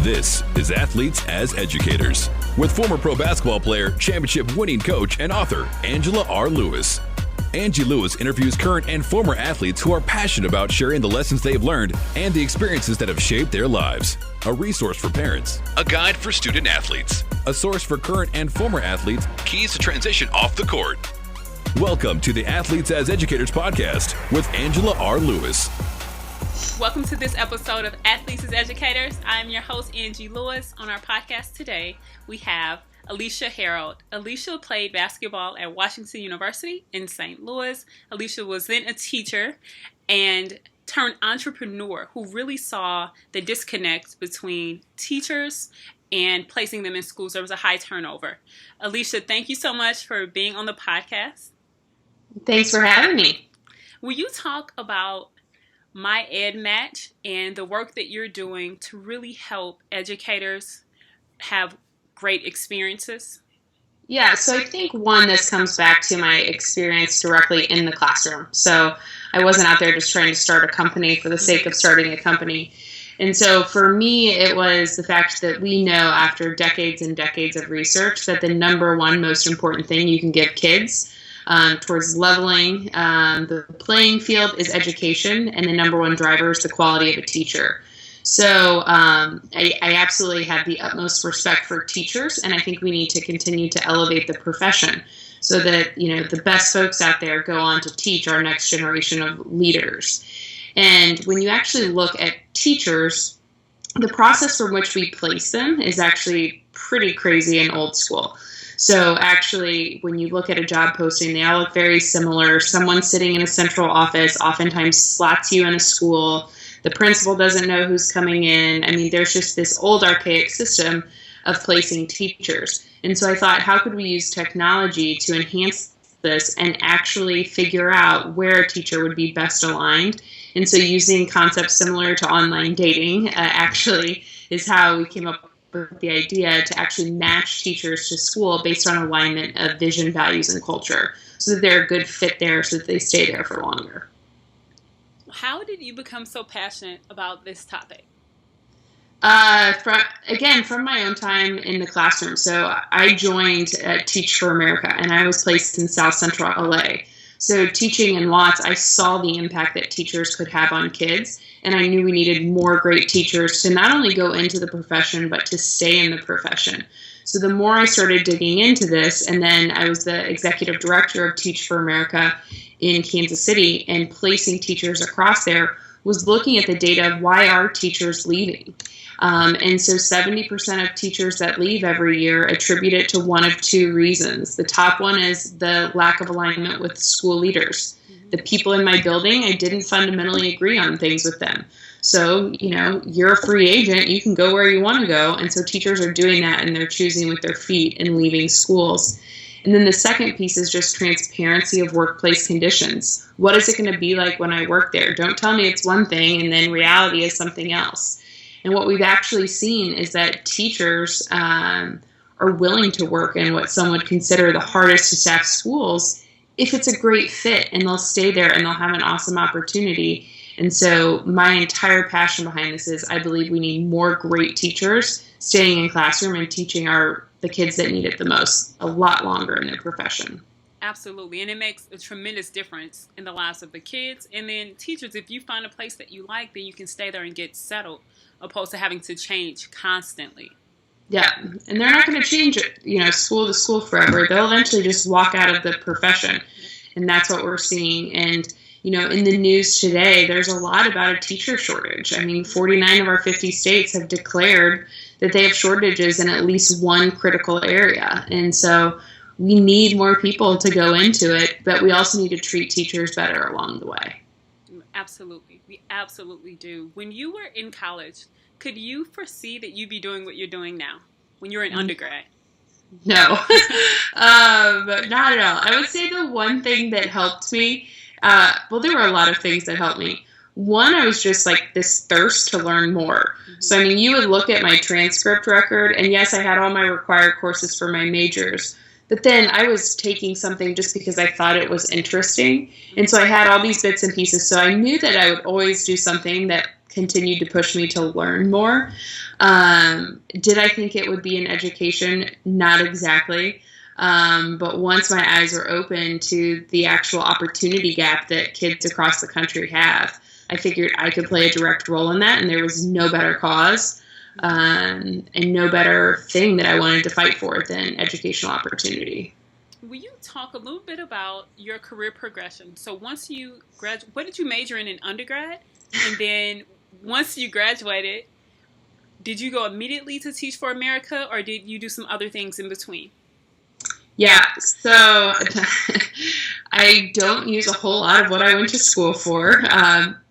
This is Athletes as Educators with former pro basketball player, championship winning coach, and author Angela R. Lewis. Angie Lewis interviews current and former athletes who are passionate about sharing the lessons they've learned and the experiences that have shaped their lives. A resource for parents, a guide for student athletes, a source for current and former athletes, keys to transition off the court. Welcome to the Athletes as Educators podcast with Angela R. Lewis. Welcome to this episode of Athletes as Educators. I'm your host, Angie Lewis. On our podcast today, we have Alicia Herald. Alicia played basketball at Washington University in St. Louis. Alicia was then a teacher and turned entrepreneur who really saw the disconnect between teachers and placing them in schools. There was a high turnover. Alicia, thank you so much for being on the podcast. Thanks for having me. Will you talk about myEDmatch and the work that you're doing to really help educators have great experiences? Yeah, so I think one, this comes back to my experience directly in the classroom. So I wasn't out there just trying to start a company for the sake of starting a company. And so for me, it was the fact that we know after decades and decades of research that the number one most important thing you can give kids towards leveling the playing field is education, and the number one driver is the quality of a teacher. So I absolutely have the utmost respect for teachers, and I think we need to continue to elevate the profession so that, you know, the best folks out there go on to teach our next generation of leaders. And when you actually look at teachers, the process from which we place them is actually pretty crazy and old school. So actually, when you look at a job posting, they all look very similar. Someone sitting in a central office oftentimes slots you in a school. The principal doesn't know who's coming in. I mean, there's just this old archaic system of placing teachers. And so I thought, how could we use technology to enhance this and actually figure out where a teacher would be best aligned? And so using concepts similar to online dating actually is how we came up with the idea to actually match teachers to school based on alignment of vision, values, and culture so that they're a good fit there so that they stay there for longer. How did you become so passionate about this topic? From my own time in the classroom. So I joined Teach for America, and I was placed in South Central LA. So teaching in Watts, I saw the impact that teachers could have on kids, and I knew we needed more great teachers to not only go into the profession, but to stay in the profession. So the more I started digging into this, and then I was the executive director of Teach for America in Kansas City, and placing teachers across there, was looking at the data of why are teachers leaving. And so 70% of teachers that leave every year attribute it to one of two reasons. The top one is the lack of alignment with school leaders. The people in my building, I didn't fundamentally agree on things with them. So, you know, you're a free agent, you can go where you want to go. And so teachers are doing that, and they're choosing with their feet and leaving schools. And then the second piece is just transparency of workplace conditions. What is it going to be like when I work there? Don't tell me it's one thing and then reality is something else. And what we've actually seen is that teachers are willing to work in what some would consider the hardest to staff schools if it's a great fit, and they'll stay there and they'll have an awesome opportunity. And so my entire passion behind this is I believe we need more great teachers staying in classroom and teaching the kids that need it the most a lot longer in their profession. Absolutely. And it makes a tremendous difference in the lives of the kids. And then teachers, if you find a place that you like, then you can stay there and get settled, opposed to having to change constantly. Yeah, and they're not going to change it, school to school forever. They'll eventually just walk out of the profession, and that's what we're seeing. And, in the news today, there's a lot about a teacher shortage. I mean, 49 of our 50 states have declared that they have shortages in at least one critical area. And so we need more people to go into it, but we also need to treat teachers better along the way. Absolutely. We absolutely do. When you were in college, could you foresee that you'd be doing what you're doing now when you were in undergrad? No, not at all. I would say the one thing that helped me, there were a lot of things that helped me. One, I was just like this thirst to learn more. Mm-hmm. So, you would look at my transcript record, and yes, I had all my required courses for my majors, but then I was taking something just because I thought it was interesting. And so I had all these bits and pieces. So I knew that I would always do something that continued to push me to learn more. Did I think it would be in education? Not exactly. But once my eyes were open to the actual opportunity gap that kids across the country have, I figured I could play a direct role in that, and there was no better cause and no better thing that I wanted to fight for than educational opportunity. Will you talk a little bit about your career progression? So once you graduate, what did you major in undergrad? And then once you graduated, did you go immediately to Teach for America, or did you do some other things in between? Yeah, so I don't use a whole lot of what I went to school for,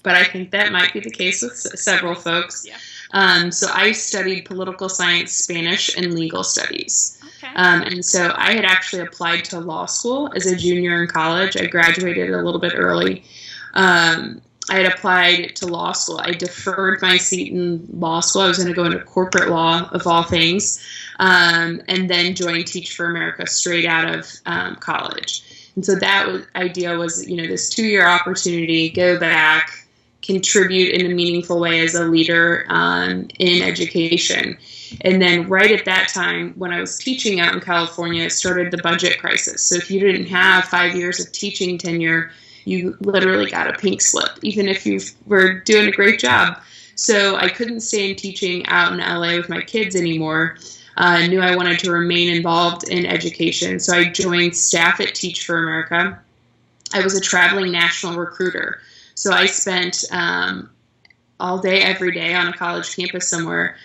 but I think that might be the case with several folks. Yeah. So I studied political science, Spanish, and legal studies. Okay. And so I had actually applied to law school as a junior in college. I graduated a little bit early. I had applied to law school. I deferred my seat in law school. I was going to go into corporate law, of all things, and then join Teach for America straight out of college. And so that idea was, this 2-year opportunity, go back, contribute in a meaningful way as a leader in education. And then right at that time, when I was teaching out in California, it started the budget crisis. So if you didn't have 5 years of teaching tenure, you literally got a pink slip, even if you were doing a great job. So I couldn't stay in teaching out in LA with my kids anymore. I knew I wanted to remain involved in education. So I joined staff at Teach for America. I was a traveling national recruiter. So I spent all day, every day on a college campus somewhere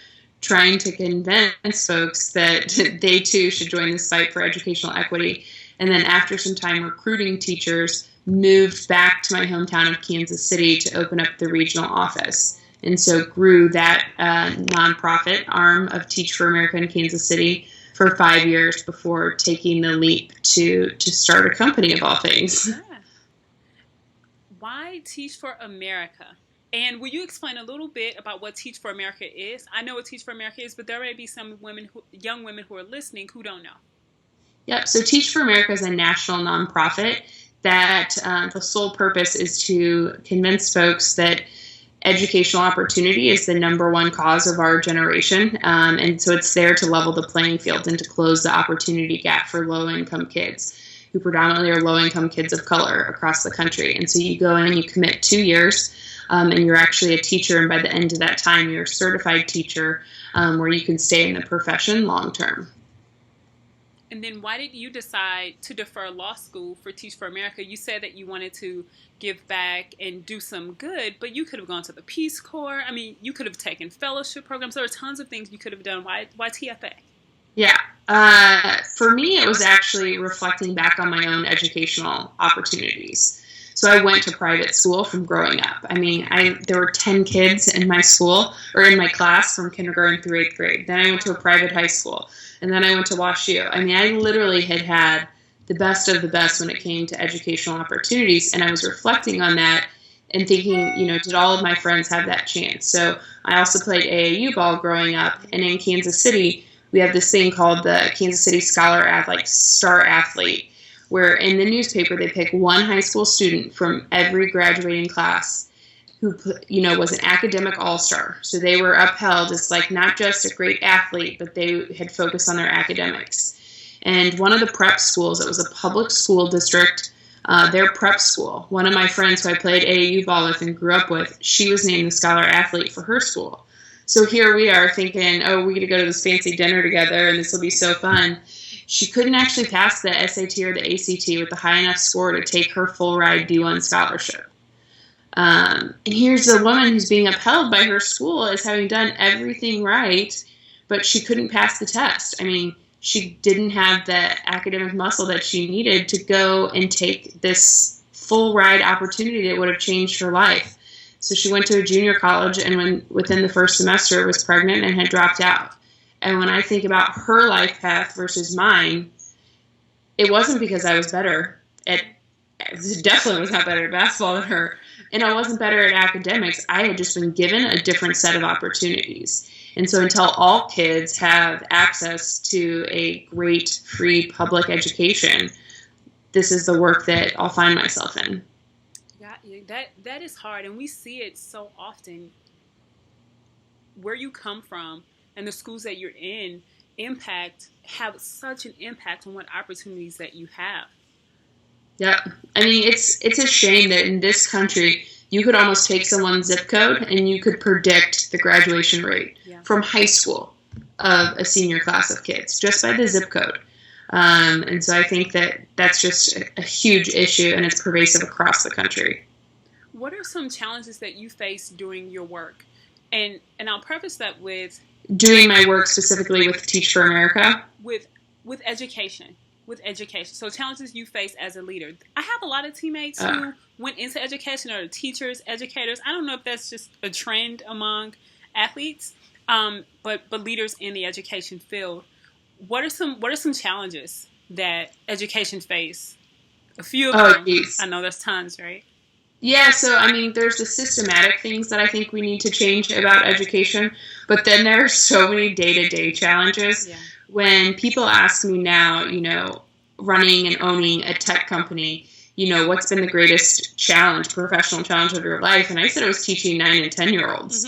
trying to convince folks that they too should join this fight for educational equity. And then after some time recruiting teachers, moved back to my hometown of Kansas City to open up the regional office. And so grew that nonprofit arm of Teach for America in Kansas City for 5 years before taking the leap to start a company, of all things. Yeah. Why Teach for America? And will you explain a little bit about what Teach for America is? I know what Teach for America is, but there may be some young women who are listening who don't know. Yep. So Teach for America is a national nonprofit that the sole purpose is to convince folks that educational opportunity is the number one cause of our generation. And so it's there to level the playing field and to close the opportunity gap for low-income kids, who predominantly are low-income kids of color across the country. And so you go in and you commit 2 years, and you're actually a teacher. And by the end of that time, you're a certified teacher where you can stay in the profession long-term. And then why did you decide to defer law school for Teach for America? You said that you wanted to give back and do some good, but you could have gone to the Peace Corps. I mean, you could have taken fellowship programs. There are tons of things you could have done. Why TFA? Yeah. For me, it was actually reflecting back on my own educational opportunities. So I went to private school from growing up. I mean, there were 10 kids in my school, or in my class, from kindergarten through 8th grade. Then I went to a private high school. And then I went to WashU. I mean, I literally had the best of the best when it came to educational opportunities. And I was reflecting on that and thinking, did all of my friends have that chance? So I also played AAU ball growing up. And in Kansas City, we have this thing called the Kansas City Star Athlete, where in the newspaper they pick one high school student from every graduating class who, was an academic all-star. So they were upheld as not just a great athlete, but they had focused on their academics. And one of the prep schools, it was a public school district, their prep school, one of my friends who I played AAU ball with and grew up with, she was named the Scholar Athlete for her school. So here we are thinking, oh, we get to go to this fancy dinner together and this will be so fun. She couldn't actually pass the SAT or the ACT with a high enough score to take her full ride D1 scholarship. And here's a woman who's being upheld by her school as having done everything right, but she couldn't pass the test. I mean, she didn't have the academic muscle that she needed to go and take this full ride opportunity that would have changed her life. So she went to a junior college and within the first semester was pregnant and had dropped out. And when I think about her life path versus mine, it wasn't because I was better at, definitely was not better at basketball than her, and I wasn't better at academics. I had just been given a different set of opportunities. And so until all kids have access to a great free public education, this is the work that I'll find myself in. Yeah, that is hard, and we see it so often. where you come from and the schools that you're in have such an impact on what opportunities that you have. Yeah. I mean, it's a shame that in this country, you could almost take someone's zip code and you could predict the graduation rate from high school of a senior class of kids just by the zip code. And so I think that that's just a huge issue, and it's pervasive across the country. What are some challenges that you face doing your work? And I'll preface that with doing my work specifically with Teach for America. With education. So challenges you face as a leader. I have a lot of teammates who went into education or teachers, educators. I don't know if that's just a trend among athletes, but leaders in the education field. What are some challenges that education face? A few of them. Geez. I know there's tons, right? Yeah, so I mean, there's the systematic things that I think we need to change about education, but then there are so many day-to-day challenges. Yeah. When people ask me now, running and owning a tech company, what's been the greatest professional challenge of your life? And I said it was teaching 9 and 10-year-olds,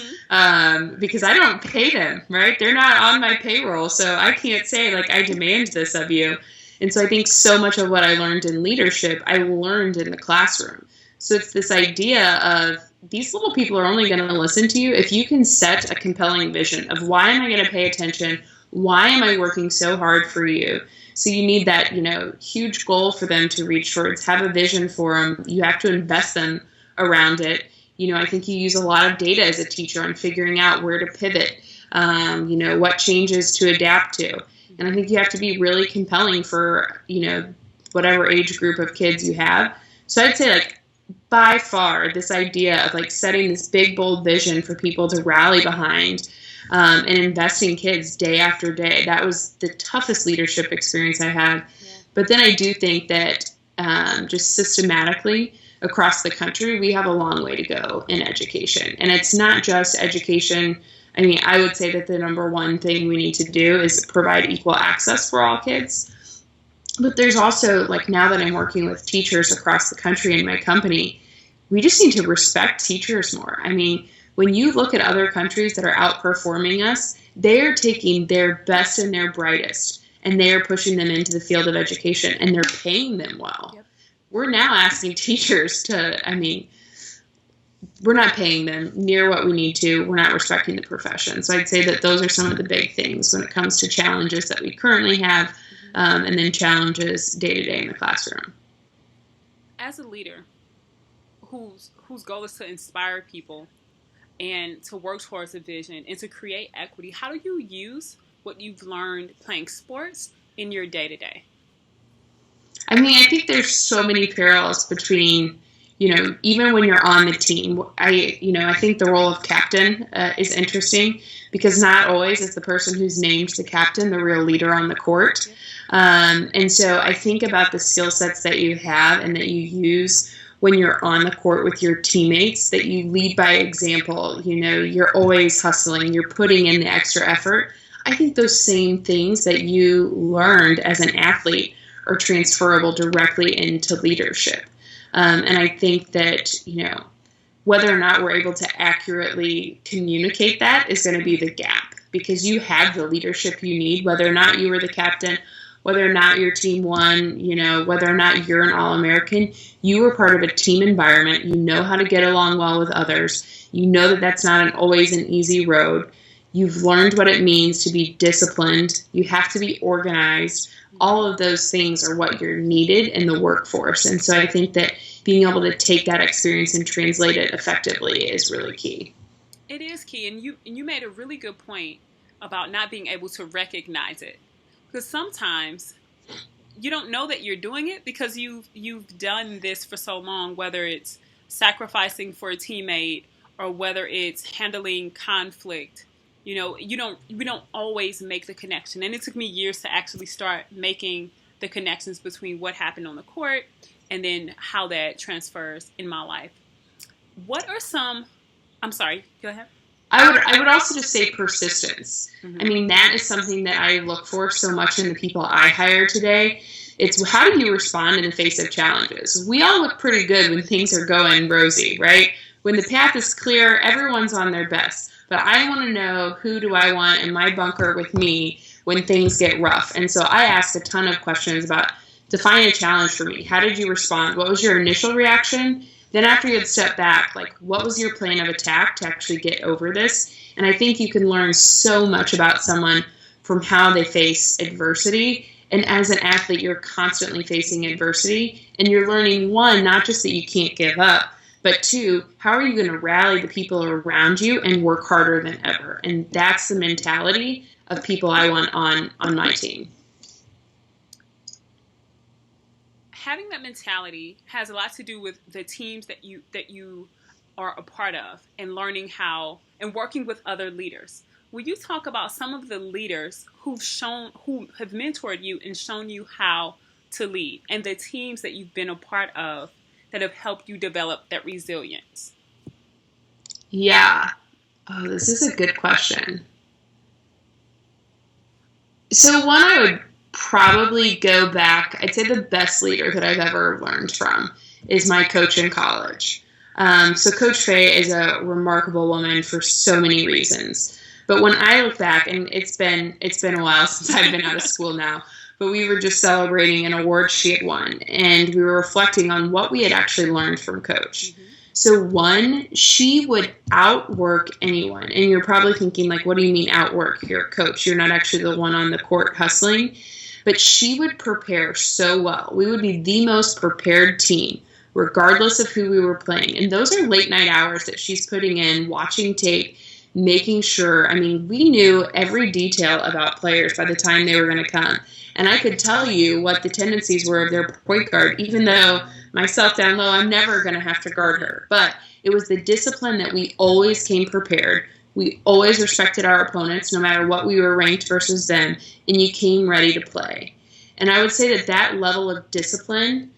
because I don't pay them, right? They're not on my payroll, so I can't say, I demand this of you. And so I think so much of what I learned in leadership, I learned in the classroom. So it's this idea of these little people are only going to listen to you if you can set a compelling vision of why am I going to pay attention? Why am I working so hard for you? So you need that, huge goal for them to reach towards, have a vision for them. You have to invest them around it. I think you use a lot of data as a teacher on figuring out where to pivot, what changes to adapt to. And I think you have to be really compelling for, whatever age group of kids you have. So I'd say by far this idea of setting this big, bold vision for people to rally behind, and investing in kids day after day. That was the toughest leadership experience I had. Yeah. But then I do think that just systematically across the country, we have a long way to go in education. And it's not just education. I mean, I would say that the number one thing we need to do is provide equal access for all kids. But there's also, now that I'm working with teachers across the country in my company, we just need to respect teachers more. I mean, when you look at other countries that are outperforming us, they are taking their best and their brightest, and they are pushing them into the field of education, and they're paying them well. Yep. We're now asking teachers we're not paying them near what we need to. We're not respecting the profession. So I'd say that those are some of the big things when it comes to challenges that we currently have, and then challenges day to day in the classroom. As a leader whose goal is to inspire people and to work towards a vision and to create equity, how do you use what you've learned playing sports in your day-to-day? I mean, I think there's so many parallels between, even when you're on the team. I think the role of captain is interesting because not always is the person who's named the captain the real leader on the court. And so I think about the skill sets that you have and that you use when you're on the court with your teammates, that you lead by example. You're always hustling, you're putting in the extra effort. I think those same things that you learned as an athlete are transferable directly into leadership. And I think that, whether or not we're able to accurately communicate that is going to be the gap, because you have the leadership you need, whether or not you were the captain, whether or not your team won, whether or not you're an All-American, you were part of a team environment. You know how to get along well with others. You know that that's not always an easy road. You've learned what it means to be disciplined. You have to be organized. All of those things are what you're needed in the workforce. And so I think that being able to take that experience and translate it effectively is really key. It is key. And you made a really good point about not being able to recognize it. Because sometimes you don't know that you're doing it because you've done this for so long, whether it's sacrificing for a teammate or whether it's handling conflict. We don't always make the connection. And it took me years to actually start making the connections between what happened on the court and then how that transfers in my life. What are some, I'm sorry, go ahead. I would also just say persistence. Mm-hmm. I mean, that is something that I look for so much in the people I hire today. It's how do you respond in the face of challenges? We all look pretty good when things are going rosy, right? when the path is clear, everyone's on their best. But I want to know, who do I want in my bunker with me when things get rough? And so I asked a ton of questions about, define a challenge for me. How did you respond? What was your initial reaction? Then after you had stepped back, like, what was your plan of attack to actually get over this? And I think you can learn so much about someone from how they face adversity. And as an athlete, you're constantly facing adversity, and you're learning, one, not just that you can't give up, but two, how are you going to rally the people around you and work harder than ever? And that's the mentality of people I want on my team. Having that mentality has a lot to do with the teams that you are a part of, and learning how and working with other leaders. Will you talk about some of the leaders who have mentored you and shown you how to lead, and the teams that you've been a part of that have helped you develop that resilience? Yeah. Oh, this is a good question. So one, I would probably go back. I'd say the best leader that I've ever learned from is my coach in college. So Coach Faye is a remarkable woman for so many reasons. But when I look back, and it's been a while since I've been out of school now, but we were just celebrating an award she had won, and we were reflecting on what we had actually learned from Coach. Mm-hmm. So one, she would outwork anyone. And you're probably thinking, like, what do you mean outwork? You're a coach. You're not actually the one on the court hustling. But she would prepare so well. We would be the most prepared team, regardless of who we were playing. And those are late night hours that she's putting in, watching tape, making sure. I mean, we knew every detail about players by the time they were going to come. And I could tell you what the tendencies were of their point guard, even though myself down low, I'm never going to have to guard her. But it was the discipline that we always came prepared. We always respected our opponents, no matter what we were ranked versus them, and you came ready to play. And I would say that level of discipline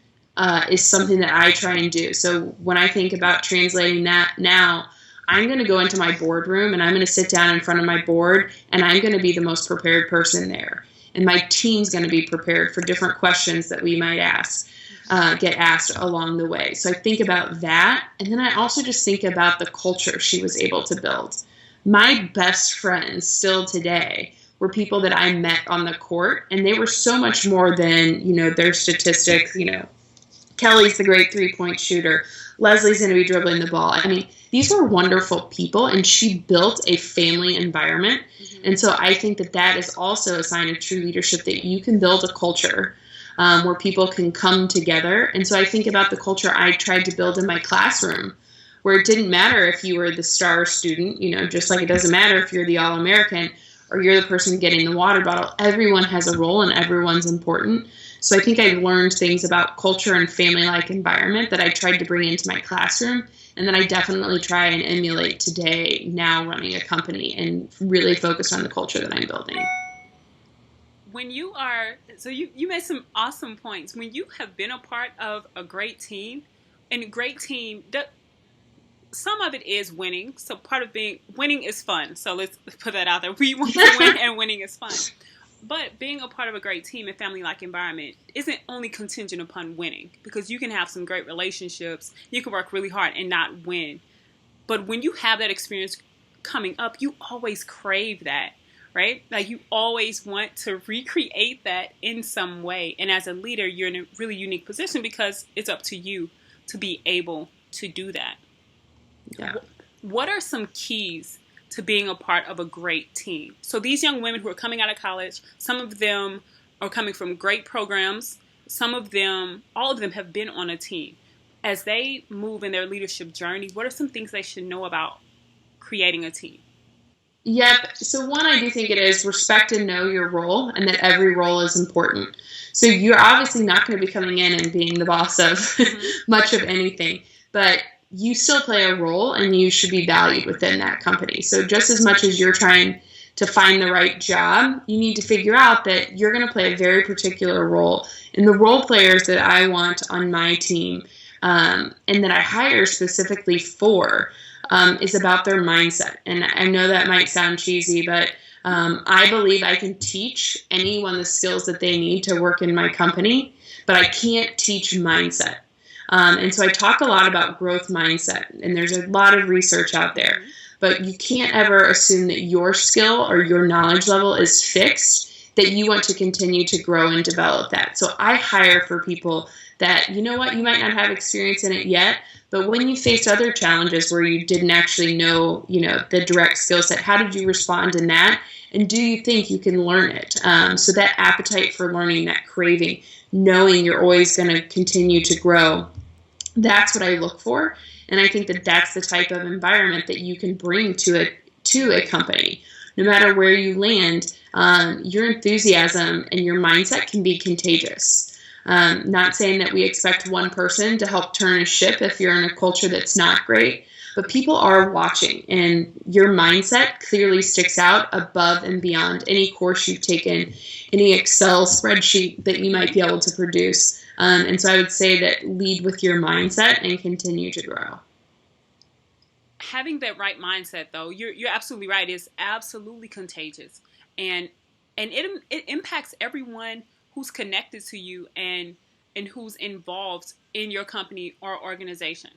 is something that I try and do. So when I think about translating that now, I'm going to go into my boardroom, and I'm going to sit down in front of my board, and I'm going to be the most prepared person there. And my team's going to be prepared for different questions that we might get asked along the way. So I think about that. And then I also just think about the culture she was able to build. My best friends still today were people that I met on the court, and they were so much more than, their statistics. Kelly's the great 3-point shooter. Leslie's going to be dribbling the ball. I mean, these were wonderful people, and she built a family environment. Mm-hmm. And so I think that is also a sign of true leadership, that you can build a culture where people can come together. And so I think about the culture I tried to build in my classroom, where it didn't matter if you were the star student, just like it doesn't matter if you're the All-American or you're the person getting the water bottle. Everyone has a role, and everyone's important. So I think I learned things about culture and family-like environment that I tried to bring into my classroom, and that I definitely try and emulate today, now running a company, and really focus on the culture that I'm building. When you are, so you made some awesome points. When you have been a part of a great team, and a great team, some of it is winning. So part of winning is fun. So let's put that out there. We want to win, and winning is fun. But being a part of a great team and family-like environment isn't only contingent upon winning, because you can have some great relationships. You can work really hard and not win. But when you have that experience coming up, you always crave that, right? Like, you always want to recreate that in some way. And as a leader, you're in a really unique position, because it's up to you to be able to do that. Yeah. What are some keys to being a part of a great team? So these young women who are coming out of college, some of them are coming from great programs. Some of them, all of them have been on a team. As they move in their leadership journey, what are some things they should know about creating a team? Yep. So one, I do think it is respect and know your role, and that every role is important. So you're obviously not going to be coming in and being the boss of much of anything, but you still play a role, and you should be valued within that company. So just as much as you're trying to find the right job, you need to figure out that you're going to play a very particular role. And the role players that I want on my team, and that I hire specifically for, is about their mindset. And I know that might sound cheesy, but I believe I can teach anyone the skills that they need to work in my company, but I can't teach mindset. And so I talk a lot about growth mindset, and there's a lot of research out there, but you can't ever assume that your skill or your knowledge level is fixed, that you want to continue to grow and develop that. So I hire for people that, you know what, you might not have experience in it yet, but when you face other challenges where you didn't actually know, the direct skill set, how did you respond in that? And do you think you can learn it? So that appetite for learning, that craving, knowing you're always going to continue to grow, that's what I look for. And I think that that's the type of environment that you can bring to a company. No matter where you land, your enthusiasm and your mindset can be contagious. Not saying that we expect one person to help turn a ship if you're in a culture that's not great, but people are watching, and your mindset clearly sticks out above and beyond any course you've taken, any Excel spreadsheet that you might be able to produce. And so I would say that lead with your mindset and continue to grow. Having that right mindset, though, you're absolutely right. It's absolutely contagious, and it impacts everyone who's connected to you and who's involved in your company or organization.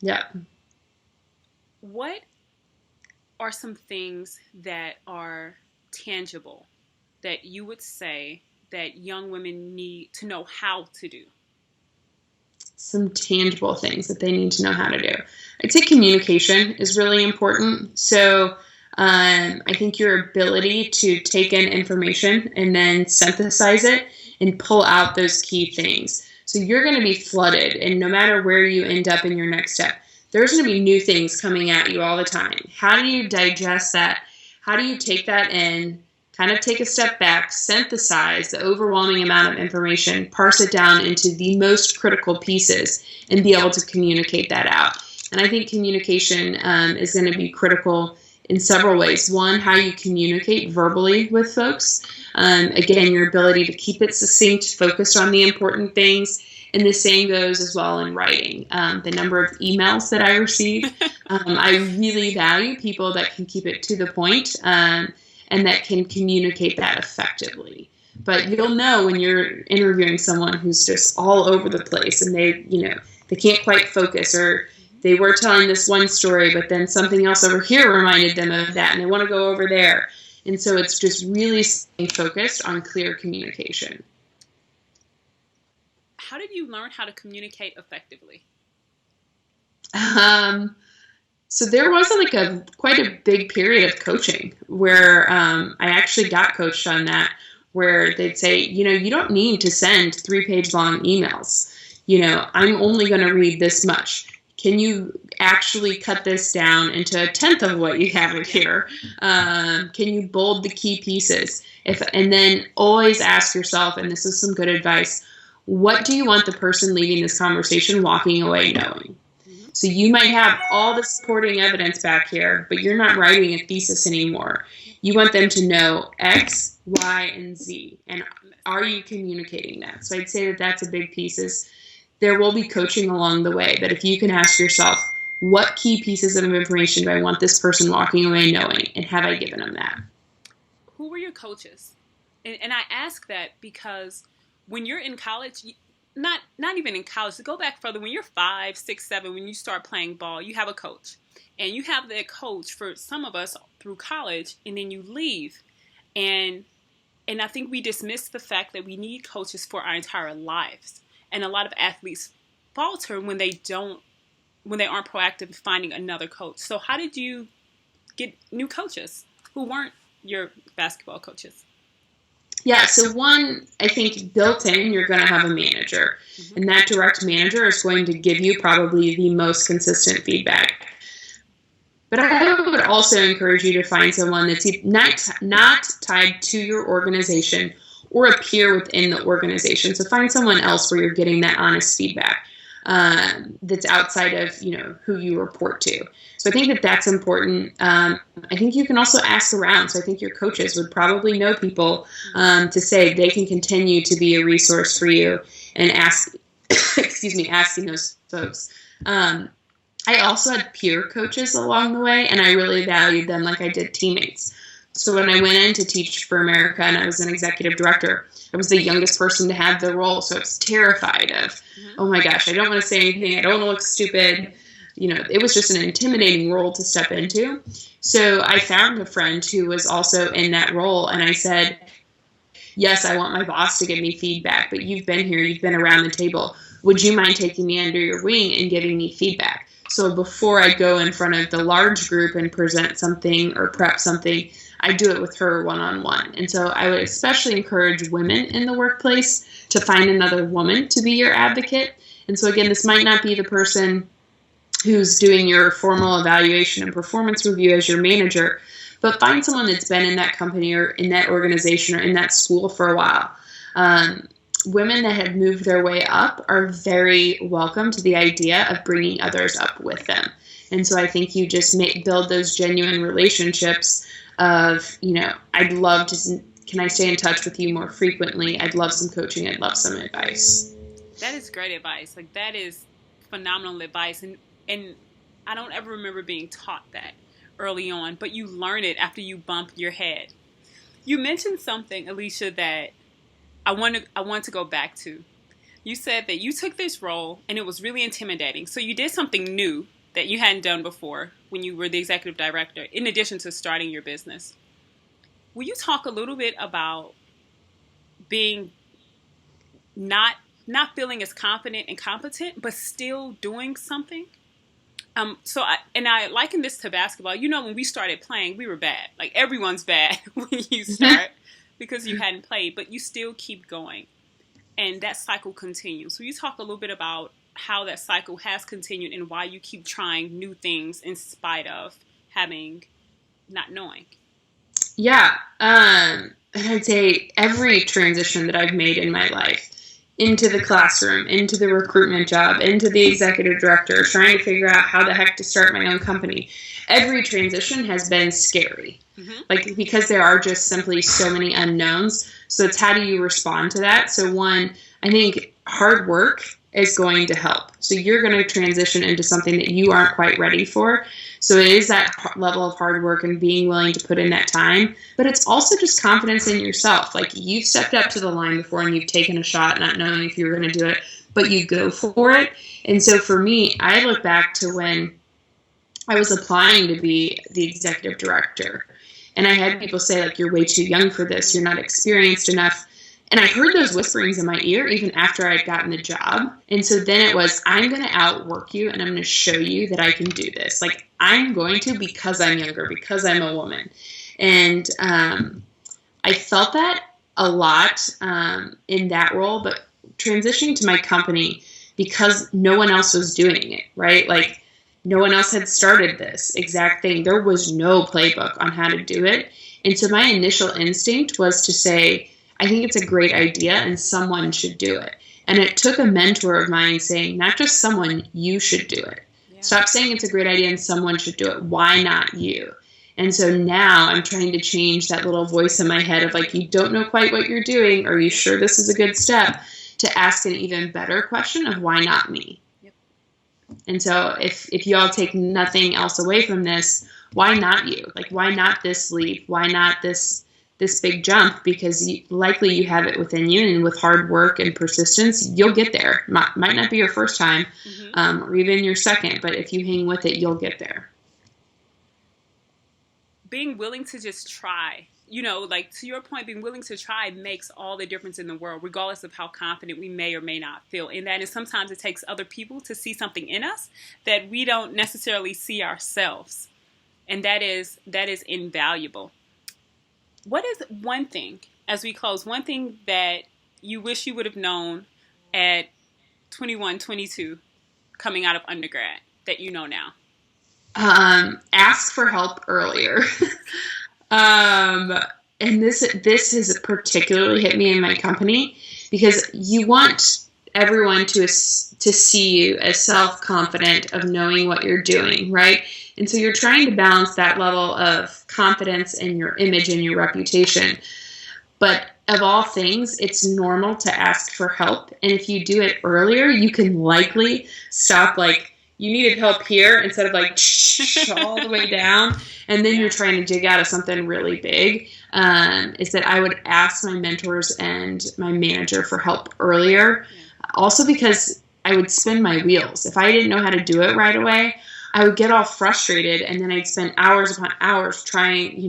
Yeah. What are some things that are tangible that you would say that young women need to know how to do? Some tangible things that they need to know how to do. I'd say communication is really important. So I think your ability to take in information and then synthesize it and pull out those key things. So you're going to be flooded, and no matter where you end up in your next step, there's going to be new things coming at you all the time. How do you digest that? How do you take that in, kind of take a step back, synthesize the overwhelming amount of information, parse it down into the most critical pieces, and be able to communicate that out? And I think communication is going to be critical in several ways. One, how you communicate verbally with folks. Again, your ability to keep it succinct, focused on the important things. And the same goes as well in writing. The number of emails that I receive, I really value people that can keep it to the point, and that can communicate that effectively. But you'll know when you're interviewing someone who's just all over the place and they can't quite focus, or they were telling this one story, but then something else over here reminded them of that, and they want to go over there. And so it's just really staying focused on clear communication. How did you learn how to communicate effectively? So there was quite a big period of coaching where I actually got coached on that, where they'd say, you don't need to send 3-page long emails. I'm only going to read this much. Can you actually cut this down into a tenth of what you have here? Can you bold the key pieces? And then always ask yourself, and this is some good advice, what do you want the person leaving this conversation walking away knowing? So you might have all the supporting evidence back here, but you're not writing a thesis anymore. You want them to know X, Y, and Z. And are you communicating that? So I'd say that that's a big piece. There will be coaching along the way, but if you can ask yourself, what key pieces of information do I want this person walking away knowing, and have I given them that? Who were your coaches? And I ask that because when you're in college, not even in college, to go back further, when you're 5, 6, 7, when you start playing ball, you have a coach. And you have that coach for some of us through college, and then you leave. And I think we dismiss the fact that we need coaches for our entire lives. And a lot of athletes falter when they aren't proactive in finding another coach. So how did you get new coaches who weren't your basketball coaches? Yeah, so one, I think built in, you're going to have a manager. Mm-hmm. And that direct manager is going to give you probably the most consistent feedback. But I would also encourage you to find someone that's not tied to your organization or a peer within the organization. So find someone else where you're getting that honest feedback that's outside of who you report to. So I think that that's important. I think you can also ask around. So I think your coaches would probably know people to say they can continue to be a resource for you, and asking those folks. I also had peer coaches along the way, and I really valued them like I did teammates. So when I went in to Teach for America and I was an executive director, I was the youngest person to have the role. So I was terrified of, oh my gosh, I don't want to say anything. I don't want to look stupid. It was just an intimidating role to step into. So I found a friend who was also in that role. And I said, yes, I want my boss to give me feedback, but you've been here, you've been around the table. Would you mind taking me under your wing and giving me feedback? So before I go in front of the large group and present something or prep something, I do it with her one-on-one. And so I would especially encourage women in the workplace to find another woman to be your advocate. And so again, this might not be the person who's doing your formal evaluation and performance review as your manager, but find someone that's been in that company or in that organization or in that school for a while. Women that have moved their way up are very welcome to the idea of bringing others up with them. And so I think you just build those genuine relationships of, I'd love to, can I stay in touch with you more frequently? I'd love some coaching. I'd love some advice. That is great advice. Like, that is phenomenal advice. And I don't ever remember being taught that early on, but you learn it after you bump your head. You mentioned something, Alicia, that I want to go back to. You said that you took this role and it was really intimidating. So you did something new that you hadn't done before when you were the executive director, in addition to starting your business. Will you talk a little bit about being not feeling as confident and competent, but still doing something? I liken this to basketball. When we started playing, we were bad. Like, everyone's bad when you start because you hadn't played, but you still keep going. And that cycle continues. So you talk a little bit about how that cycle has continued and why you keep trying new things in spite of not knowing. Yeah. And I'd say every transition that I've made in my life, into the classroom, into the recruitment job, into the executive director, trying to figure out how the heck to start my own company. Every transition has been scary. Mm-hmm. Because there are just simply so many unknowns. So it's how do you respond to that? So one, I think hard work is going to help. So you're going to transition into something that you aren't quite ready for. So it is that level of hard work and being willing to put in that time. But it's also just confidence in yourself. Like, you've stepped up to the line before and you've taken a shot not knowing if you were going to do it, but you go for it. And so for me, I look back to when I was applying to be the executive director. And I had people say, like, you're way too young for this. You're not experienced enough. And I heard those whisperings in my ear even after I'd gotten the job. And so then it was, I'm going to outwork you and I'm going to show you that I can do this. Like, I'm going to, because I'm younger, because I'm a woman. And I felt that a lot in that role, but transitioning to my company, because no one else was doing it, right? Like, no one else had started this exact thing. There was no playbook on how to do it. And so my initial instinct was to say, I think it's a great idea and someone should do it. And it took a mentor of mine saying, not just someone, you should do it. Yeah. Stop saying it's a great idea and someone should do it. Why not you? And so now I'm trying to change that little voice in my head of, like, you don't know quite what you're doing. Are you sure this is a good step? To ask an even better question of, why not me? Yep. And so if you all take nothing else away from this, why not you? Like, why not this leap? Why not this big jump? Because likely you have it within you, and with hard work and persistence, you'll get there. Might not be your first time, or even your second, but if you hang with it, you'll get there. Being willing to just try, like, to your point, being willing to try makes all the difference in the world, regardless of how confident we may or may not feel in that. And sometimes it takes other people to see something in us that we don't necessarily see ourselves. And that is invaluable. What is one thing, as we close, one thing that you wish you would have known at 21, 22, coming out of undergrad, that you know now? Ask for help earlier. And this has particularly hit me in my company, because you want everyone to see you as self-confident of knowing what you're doing, right? And so you're trying to balance that level of confidence in your image and your reputation. But of all things, it's normal to ask for help. And if you do it earlier, you can likely stop, like, you needed help here instead of like all the way down, and then you're trying to dig out of something really big, is that I would ask my mentors and my manager for help earlier. Also because I would spin my wheels. If I didn't know how to do it right away, I would get all frustrated, and then I'd spend hours upon hours trying,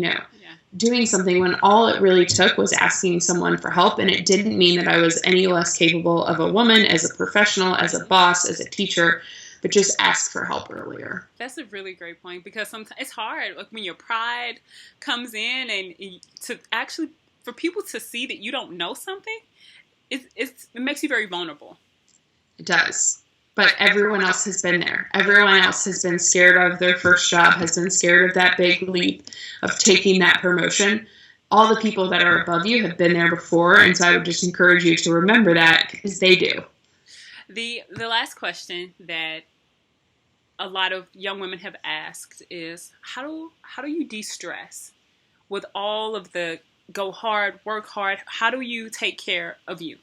doing something when all it really took was asking someone for help. And it didn't mean that I was any less capable of a woman, as a professional, as a boss, as a teacher, but just ask for help earlier. That's a really great point, because sometimes it's hard, like when your pride comes in, and to actually, for people to see that you don't know something, it makes you very vulnerable. It does. But everyone else has been there. Everyone else has been scared of their first job, has been scared of that big leap of taking that promotion. All the people that are above you have been there before, and so I would just encourage you to remember that, because they do. The last question that a lot of young women have asked is, how do you de-stress with all of the go hard, work hard? How do you take care of you?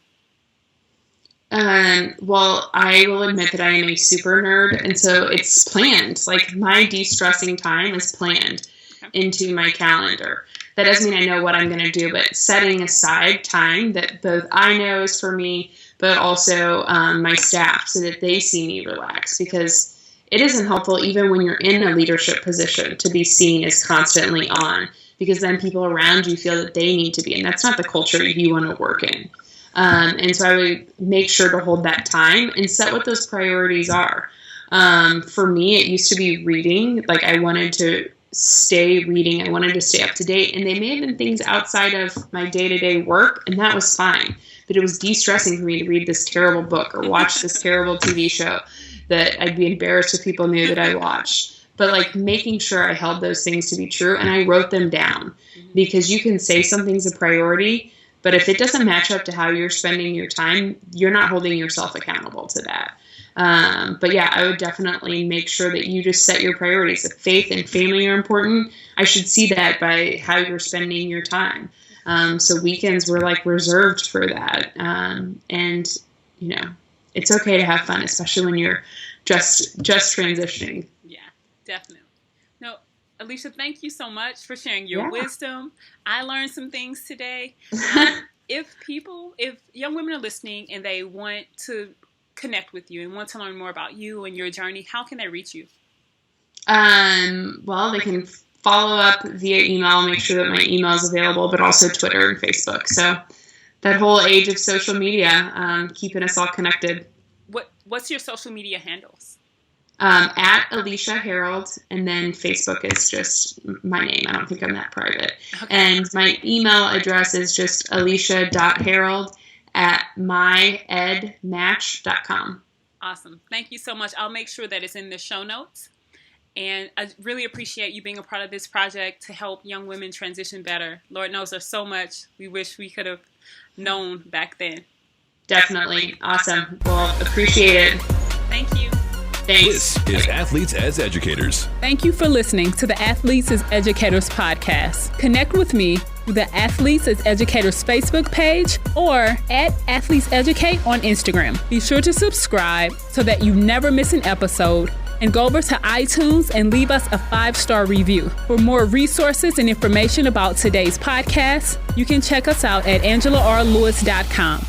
Well, I will admit that I am a super nerd, and so it's planned. Like, my de-stressing time is planned into my calendar. That doesn't mean I know what I'm going to do, but setting aside time that both I know is for me, but also my staff, so that they see me relax, because it isn't helpful even when you're in a leadership position to be seen as constantly on, because then people around you feel that they need to be, and that's not the culture you want to work in. And so I would make sure to hold that time and set what those priorities are. For me, it used to be reading. Like, I wanted to stay reading. I wanted to stay up to date. And they may have been things outside of my day-to-day work, and that was fine. But it was de-stressing for me to read this terrible book or watch this terrible TV show that I'd be embarrassed if people knew that I watched. But, like, making sure I held those things to be true, and I wrote them down. Because you can say something's a priority, but if it doesn't match up to how you're spending your time, you're not holding yourself accountable to that. But yeah, I would definitely make sure that you just set your priorities. If faith and family are important, I should see that by how you're spending your time. So weekends were like reserved for that. And it's okay to have fun, especially when you're just transitioning. Yeah, definitely. No, Alicia, thank you so much for sharing your wisdom. I learned some things today. If young women are listening and they want to connect with you and want to learn more about you and your journey, how can they reach you? Well, they can follow up via email, make sure that my email is available, but also Twitter and Facebook. So that whole age of social media, keeping us all connected. What's your social media handles? At Alicia Herald, and then Facebook is just my name. I don't think I'm that private. Okay. And my email address is just alicia.herald@myEDmatch.com. Awesome. Thank you so much. I'll make sure that it's in the show notes. And I really appreciate you being a part of this project to help young women transition better. Lord knows there's so much we wish we could have known back then. Definitely. Awesome. Well, appreciate it. Thank you. Thanks. This is Athletes as Educators. Thank you for listening to the Athletes as Educators podcast. Connect with me through the Athletes as Educators Facebook page or at Athletes Educate on Instagram. Be sure to subscribe so that you never miss an episode, and go over to iTunes and leave us a 5-star review. For more resources and information about today's podcast, you can check us out at AngelaRLewis.com.